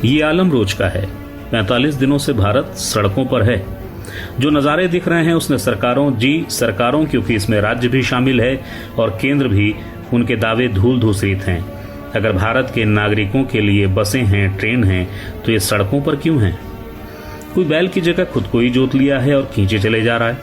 ये आलम रोज का है। 45 दिनों से भारत सड़कों पर है। जो नज़ारे दिख रहे हैं उसने सरकारों क्योंकि इसमें राज्य भी शामिल है और केंद्र भी, उनके दावे धूल धूसरित हैं। अगर भारत के नागरिकों के लिए बसें हैं, ट्रेन हैं, तो ये सड़कों पर क्यों हैं? कोई बैल की जगह खुद को ही जोत लिया है और खींचे चले जा रहा है।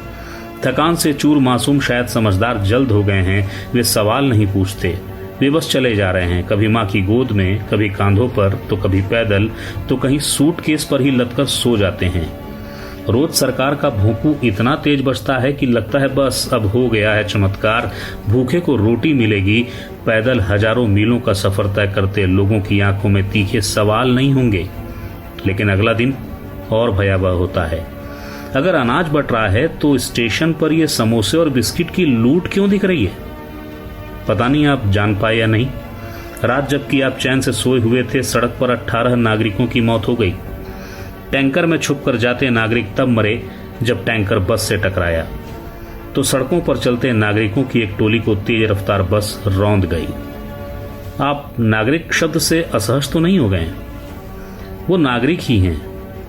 थकान से चूर मासूम शायद समझदार जल्द हो गए हैं। वे सवाल नहीं पूछते, वे बस चले जा रहे हैं, कभी माँ की गोद में, कभी कांधों पर, तो कभी पैदल, तो कहीं सूटकेस पर ही लदकर सो जाते हैं। रोज सरकार का भोंकू इतना तेज बजता है कि लगता है बस अब हो गया है चमत्कार, भूखे को रोटी मिलेगी। पैदल हजारों मीलों का सफर तय करते लोगों की आंखों में तीखे सवाल नहीं होंगे। लेकिन अगला दिन और भयावह होता है। अगर अनाज बट रहा है तो स्टेशन पर ये समोसे और बिस्किट की लूट क्यों दिख रही है? पता नहीं आप जान पाए या नहीं, रात जबकि आप चैन से सोए हुए थे, सड़क पर 18 नागरिकों की मौत हो गई। टैंकर में छुपकर जाते नागरिक तब मरे जब टैंकर बस से टकराया, तो सड़कों पर चलते नागरिकों की एक टोली को तेज रफ्तार बस रौंद गई। आप नागरिक शब्द से असहज तो नहीं हो गए? वो नागरिक ही हैं,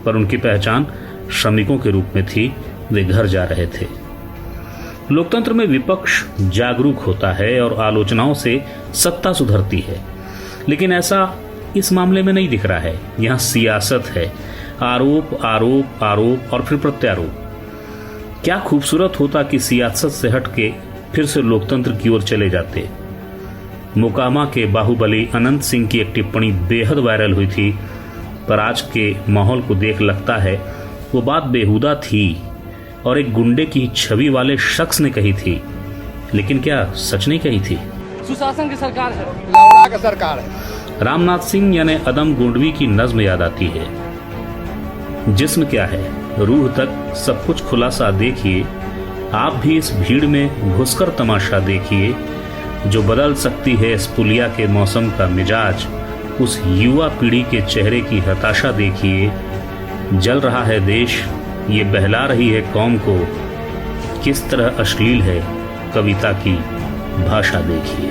पर उनकी पहचान श्रमिकों के रूप में थी। वे घर जा रहे थे। लोकतंत्र में विपक्ष जागरूक होता है और आलोचनाओं से सत्ता सुधरती है, लेकिन ऐसा इस मामले में नहीं दिख रहा है। यहाँ सियासत है, आरोप आरोप आरोप और फिर प्रत्यारोप। क्या खूबसूरत होता कि सियासत से हटके फिर से लोकतंत्र की ओर चले जाते। मोकामा के बाहुबली अनंत सिंह की एक टिप्पणी बेहद वायरल हुई थी, पर आज के माहौल को देख लगता है वो बात बेहुदा थी और एक गुंडे की छवि वाले शख्स ने कही थी, लेकिन क्या सच नहीं कही थी? सुशासन की सरकार है, लौड़ा का सरकार है। रामनाथ सिंह यानी अदम गोंडवी की नज्म याद आती है। जिस्म क्या है, रूह तक सब कुछ खुलासा देखिए। आप भी इस भीड़ में घुसकर तमाशा देखिए। जो बदल सकती है इस पुलिया के मौसम का मिजाज, उस युवा पीढ़ी के चेहरे की हताशा देखिए। जल रहा है देश, ये बहला रही है कौम को। किस तरह अश्लील है कविता की भाषा देखिए।